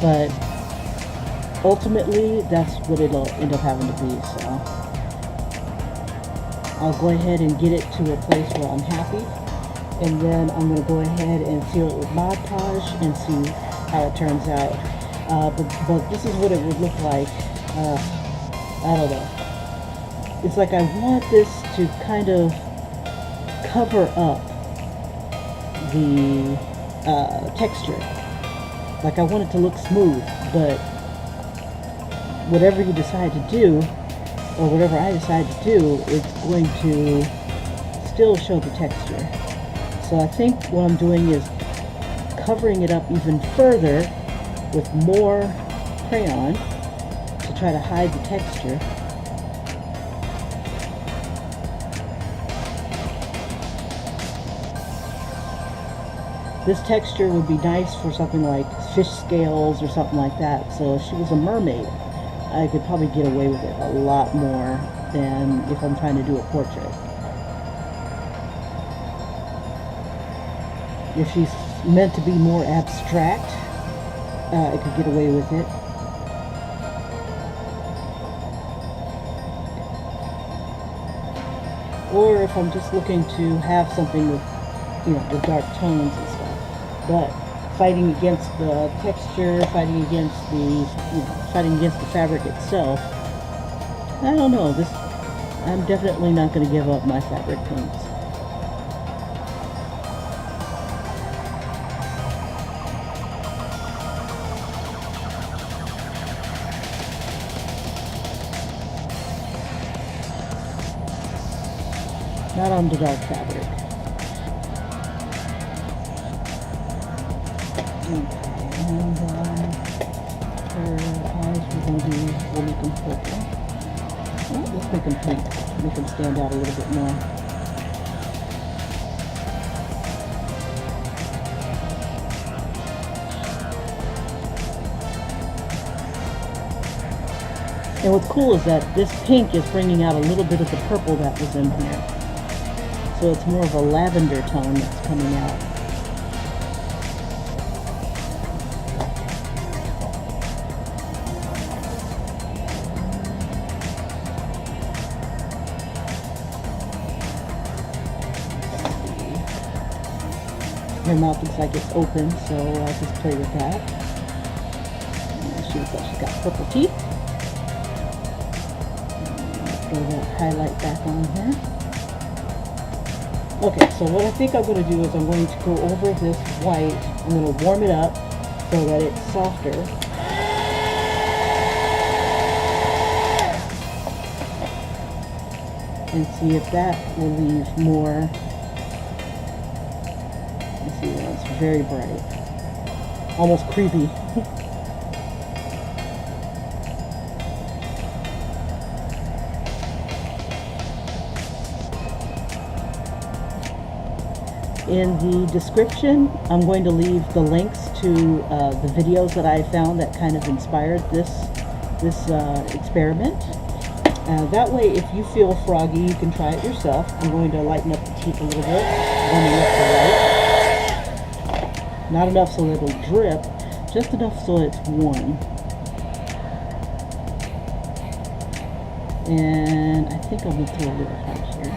but ultimately, that's what it'll end up having to be, so I'll go ahead and get it to a place where I'm happy, and then I'm going to go ahead and seal it with Mod Podge and see how it turns out. But this is what it would look like. I don't know. It's like I want this to kind of cover up the texture. Like I want it to look smooth, but whatever you decide to do, or whatever I decide to do, it's going to still show the texture. So I think what I'm doing is covering it up even further with more crayon to try to hide the texture. This texture would be nice for something like fish scales or something like that. So if she was a mermaid, I could probably get away with it a lot more than if I'm trying to do a portrait. If she's meant to be more abstract, I could get away with it. Or if I'm just looking to have something with, the dark tones and stuff. But fighting against the texture, fighting against the fabric itself, I don't know. I'm definitely not going to give up my fabric paints. Not on the dark fabric. Okay, and her eyes we'll make them purple. Well, let's make them pink. Make them stand out a little bit more. And what's cool is that this pink is bringing out a little bit of the purple that was in here. So it's more of a lavender tone that's coming out. Her mouth looks like it's open, so I'll just play with that. And she looks like she's got purple teeth. Throw that highlight back on her. Okay, so what I think I'm going to do is I'm going to go over this white. I'm going to warm it up so that it's softer. And see if that will leave more. You see, it's very bright. Almost creepy. In the description, I'm going to leave the links to the videos that I found that kind of inspired this experiment. That way, if you feel froggy, you can try it yourself. I'm going to lighten up the teeth a little bit, warming up the light. Not enough so that it'll drip, just enough so it's warm. And I think I'm going to throw a little hot here.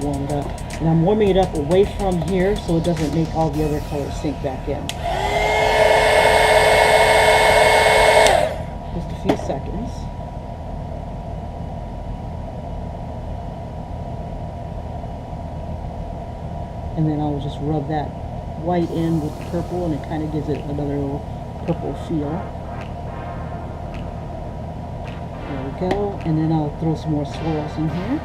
Warm it up. And I'm warming it up away from here so it doesn't make all the other colors sink back in. Just a few seconds. And then I'll just rub that white in with the purple, and it kind of gives it another little purple feel. There we go. And then I'll throw some more swirls in here.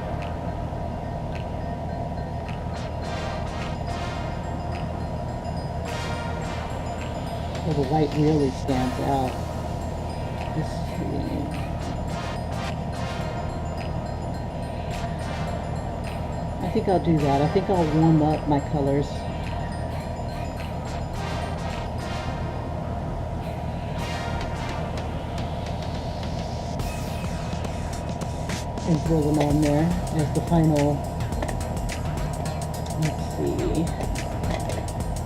So the white really stands out. Let's see. I think I'll do that. I think I'll warm up my colors. And throw them on there as the final, let's see,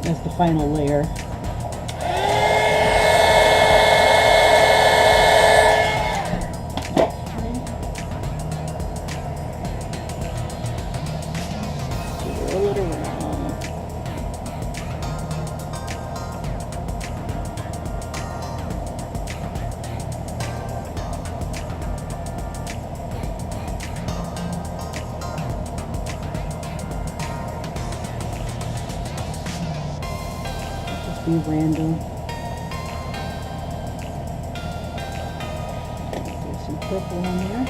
as the final layer. Be random. Put some purple on there.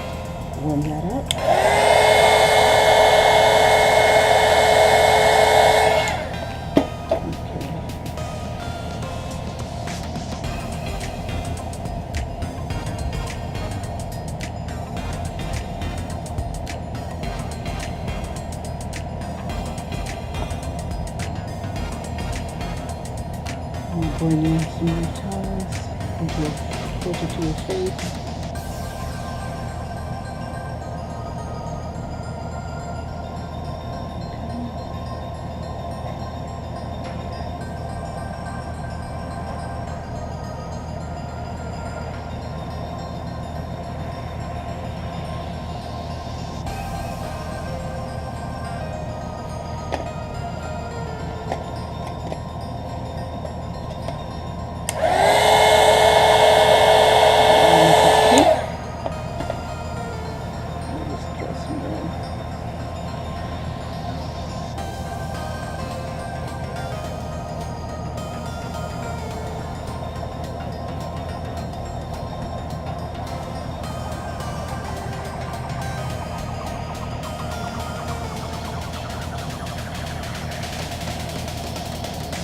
Warm that up. Okay. I'm going in some more tones closer to your face.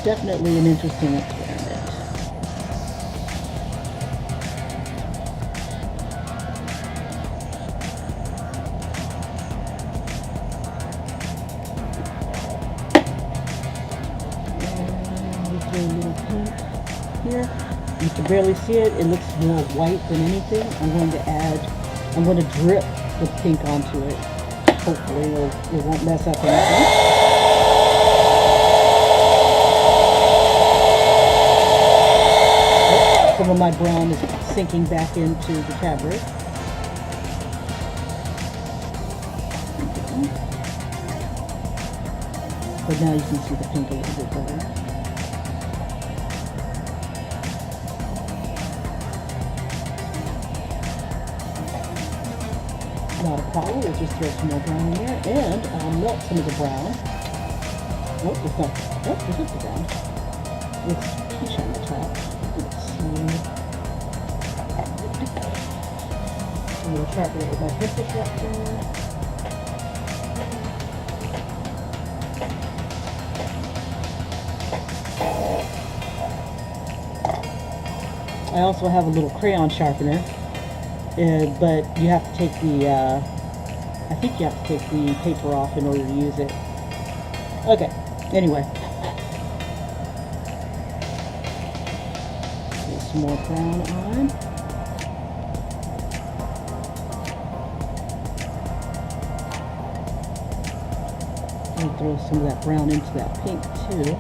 Definitely an interesting experiment. And we throw a little pink here. You can barely see it. It looks more white than anything. I'm going to drip the pink onto it. Hopefully it won't mess up anything. Some of my brown is sinking back into the fabric. But now you can see the pink a little bit better. Not a problem, we'll just throw some more brown in there, and I'll melt some of the brown. Nope, it's not. Nope, this is the brown. It's peach on the top. Let's see. I'm going to sharpen it with my pencil sharpener. I also have a little crayon sharpener, but you have to take the, I think you have to take the paper off in order to use it. Okay, anyway. Put some more brown on. And throw some of that brown into that pink too.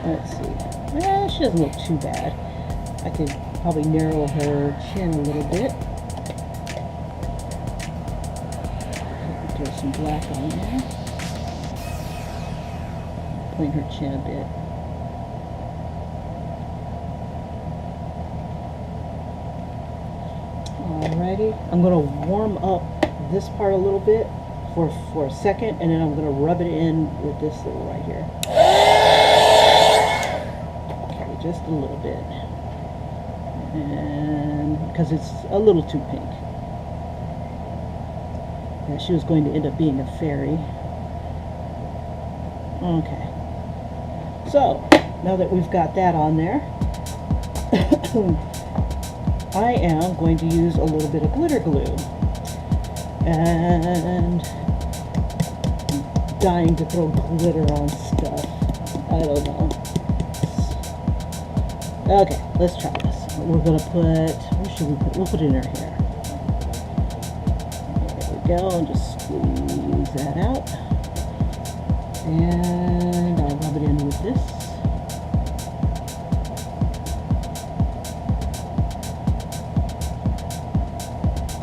Let's see. She doesn't look too bad. I could probably narrow her chin a little bit. Throw some black on there. Point her chin a bit. Alrighty. I'm going to warm up this part a little bit for a second, and then I'm going to rub it in with this little right here. Just a little bit, and because it's a little too pink. Yeah, she was going to end up being a fairy. Okay, so now that we've got that on there, I am going to use a little bit of glitter glue, and I'm dying to throw glitter on stuff. I don't know. Okay, let's try this. We're going to put, where should we put? We'll put it in her hair. There we go, and just squeeze that out. And I'll rub it in with this.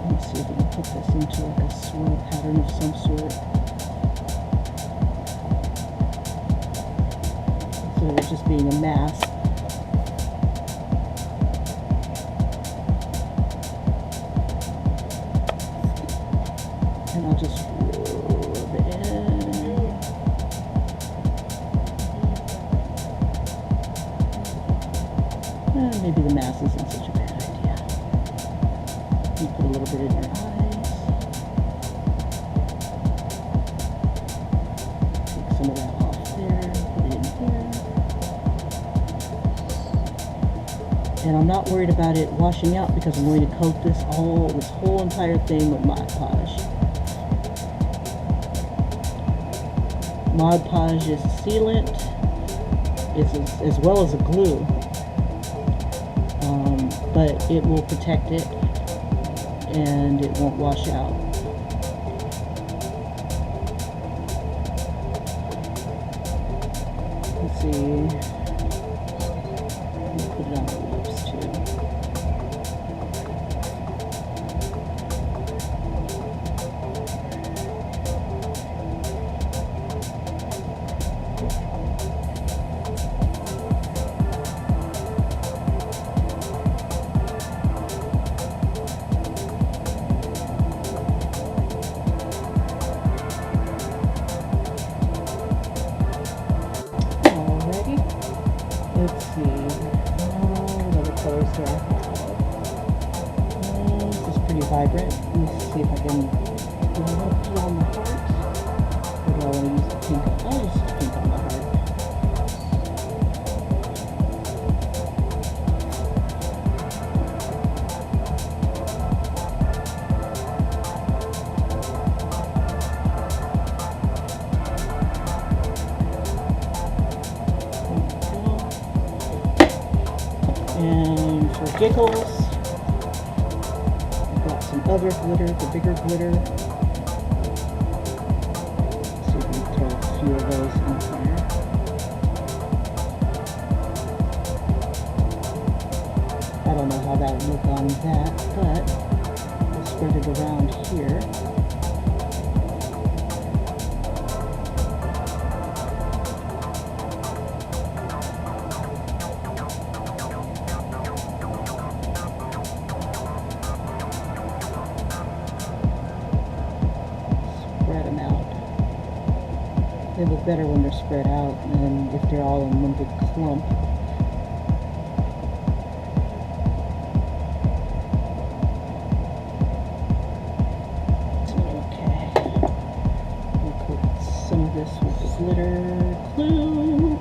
Let's see if we can put this into like a swirl pattern of some sort. Instead of it just being a mass. And I'll just rub it in. Maybe the mass isn't such a bad idea. You put a little bit in your eyes. Take some of that off there, put it in here. And I'm not worried about it washing out because I'm going to coat this whole entire thing with Mod Podge. Mod Podge is a sealant, as well as a glue, but it will protect it and it won't wash out. Let's see, I'll put it on the lips too. Let's see, what other colors do I have? This is pretty vibrant. Let me see if I can, do I want to put it on the heart? Or do I want to use the pink? I'll use the pink on the heart. And for giggles, I've got some other glitter, the bigger glitter. Let's see if we can throw a few of those in here. don't know how that would look on that, but I'll spread it around here. Spread them out. They look better when they're spread out than if they're all in one big clump. This with the glitter glue,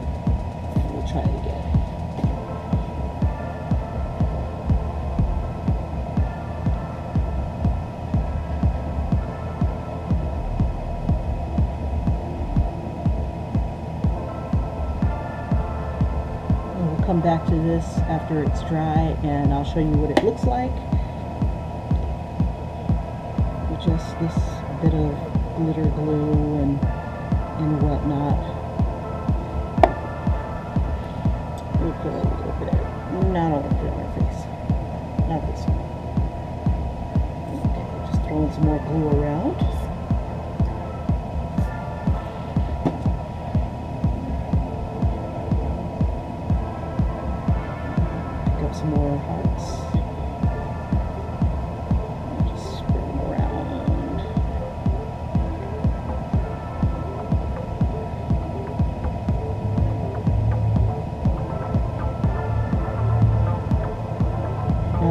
and we'll try it again. And we'll come back to this after it's dry, and I'll show you what it looks like with just this bit of glitter glue and whatnot. We'll put a little bit. No, I don't want to put it on her face. Not this one. Okay, just throwing some more glue around. Pick up some more hearts. Just spread them around.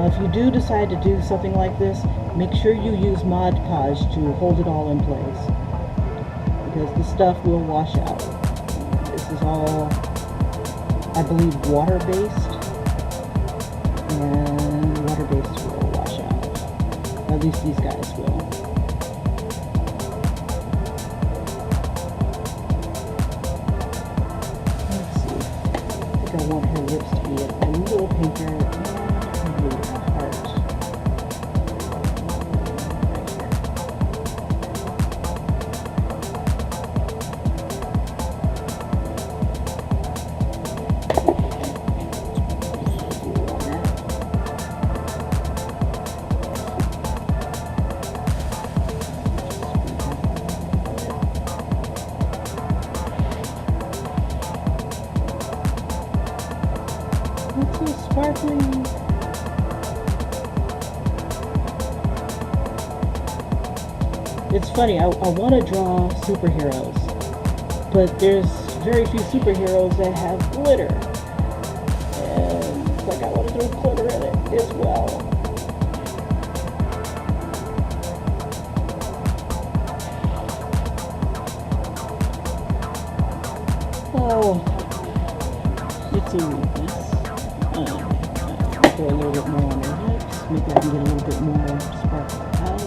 If you do decide to do something like this, make sure you use Mod Podge to hold it all in place, because the stuff will wash out. This is all, I believe, water-based, and water-based will wash out. At least these guys will. Let's see. I think I want her lips to be a little pinker. It's so sparkly. It's funny, I want to draw superheroes, but there's very few superheroes that have glitter. And it's like I want to throw glitter in it as well. Oh, it's a weakness. Throw a little bit more on her lips. Maybe I can get a little bit more sparkle out.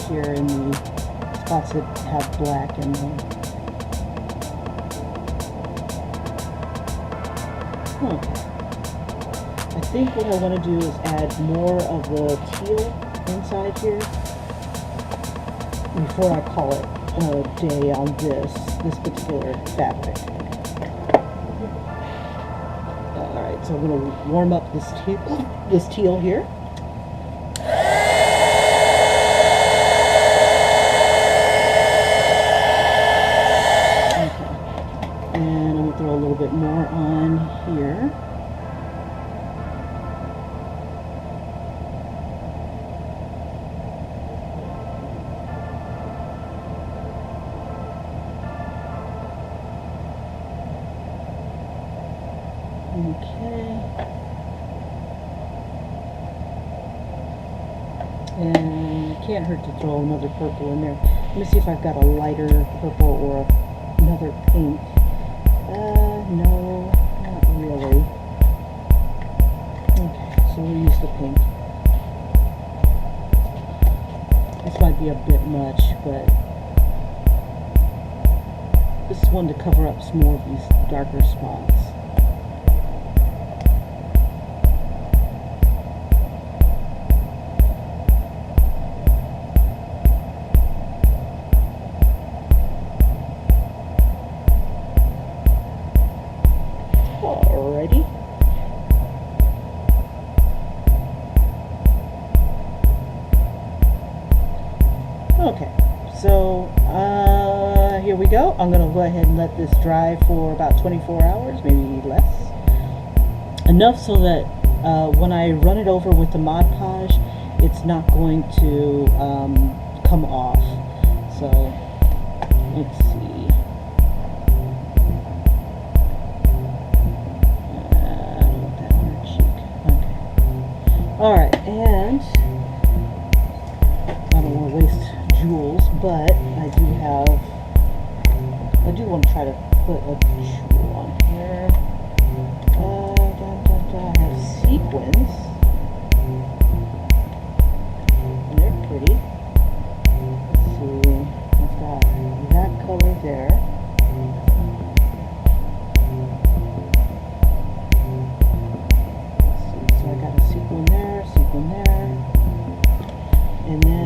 Here in the spots that have black in them. Okay. I think what I want to do is add more of the teal inside here before I call it a day on this particular fabric. Alright, so I'm going to warm up this teal here. Throw a little bit more on here. Okay. And it can't hurt to throw another purple in there. Let me see if I've got a lighter purple or another pink. No, not really. Okay, so we'll use the pink. This might be a bit much, but This is one to cover up some more of these darker spots. Alrighty. Okay, so here we go. I'm going to go ahead and let this dry for about 24 hours, maybe less. Enough so that when I run it over with the Mod Podge, it's not going to come off. So, let's see. I don't want that on her cheek. Okay. Alright, and I don't want to waste jewels, but I do want to try to put a jewel on here. I have sequins. And they're pretty. Let's see. I've got that color there. Let's see. So I got a sequin there, and then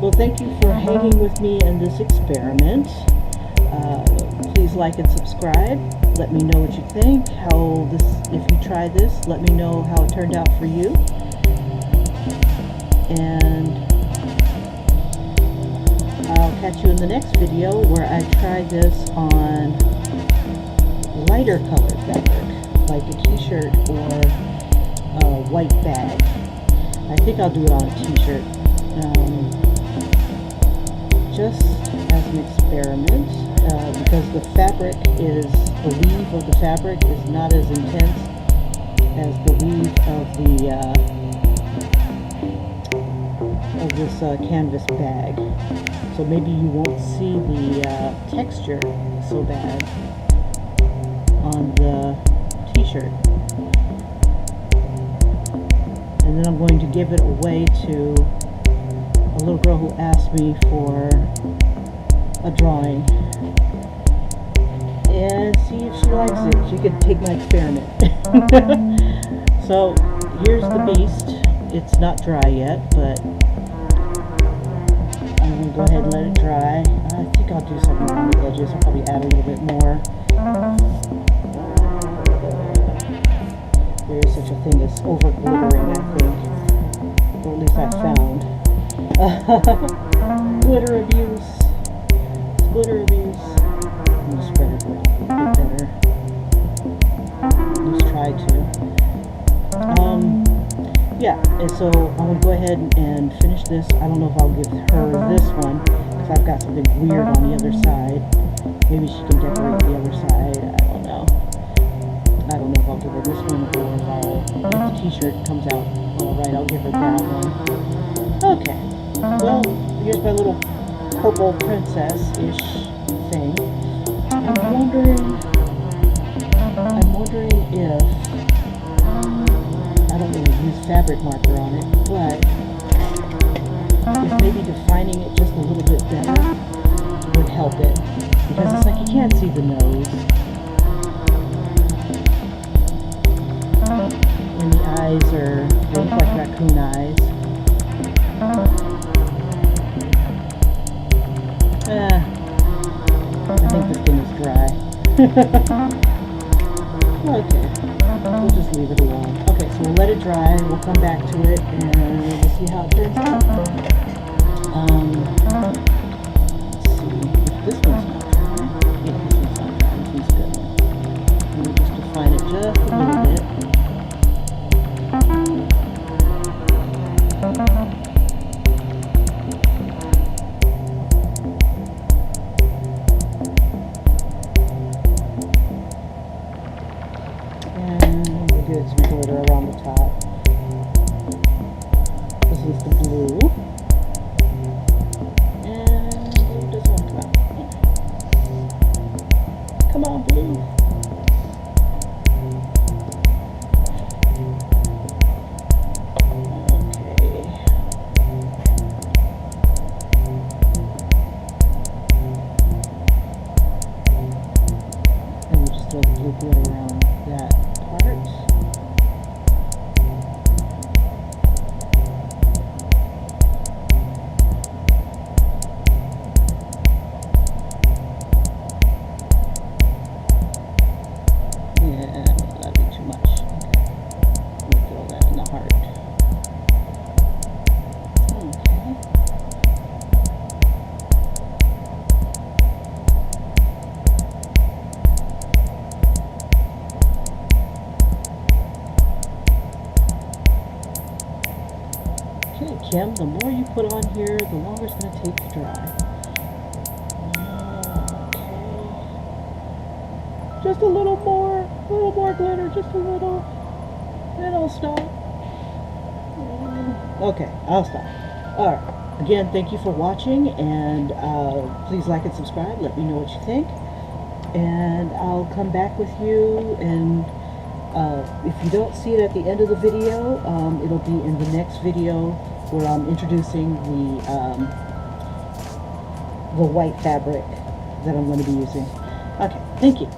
well, thank you for hanging with me in this experiment. Please like and subscribe. Let me know what you think. If you try this, let me know how it turned out for you. And I'll catch you in the next video where I try this on lighter colored fabric, like a t-shirt or a white bag. I think I'll do it on a t-shirt. Just as an experiment, because the weave of the fabric is not as intense as the weave of this canvas bag. So maybe you won't see the texture so bad on the t-shirt. And then I'm going to give it away to a little girl who asked me for a drawing, and see if she likes it. She could take my experiment. So here's the beast. It's not dry yet, but I'm going to go ahead and let it dry. I think I'll do something around the edges. I'll probably add a little bit more. There is such a thing as over glittering, I think, or at least I found. Glitter abuse. Glitter abuse. I'm going to spread it a bit better. At least try to. Yeah, and so I'm going to go ahead and finish this. I don't know if I'll give her this one, because I've got something weird on the other side. Maybe she can decorate the other side. I don't know. I don't know if I'll give her this one, or if the t-shirt comes out alright, I'll give her that one. Okay. Well, here's my little purple princess-ish thing. I'm wondering if, I don't really use fabric marker on it, but maybe defining it just a little bit better would help it, because it's like you can't see the nose. And the eyes they look like raccoon eyes. I think this thing is dry. Okay, we'll just leave it alone. Okay, so we'll let it dry, we'll come back to it, and we'll see how it turns out. Let's see, if this one's not dry. Yeah, this one's not dry, this one's good. We'll just define it just a little bit. Some glitter around the top. This is the blue. And blue doesn't want to come out. Come on, blue. Okay. And we'll just throw the blue glitter around that part. Okay, Kim, the more you put on here, the longer it's going to take to dry. Okay. Just a little more glitter, just a little. Then I'll stop. Okay, I'll stop. Alright, again, thank you for watching, and please like and subscribe. Let me know what you think. And I'll come back with you, and if you don't see it at the end of the video, it'll be in the next video where I'm introducing the white fabric that I'm going to be using. Okay, thank you.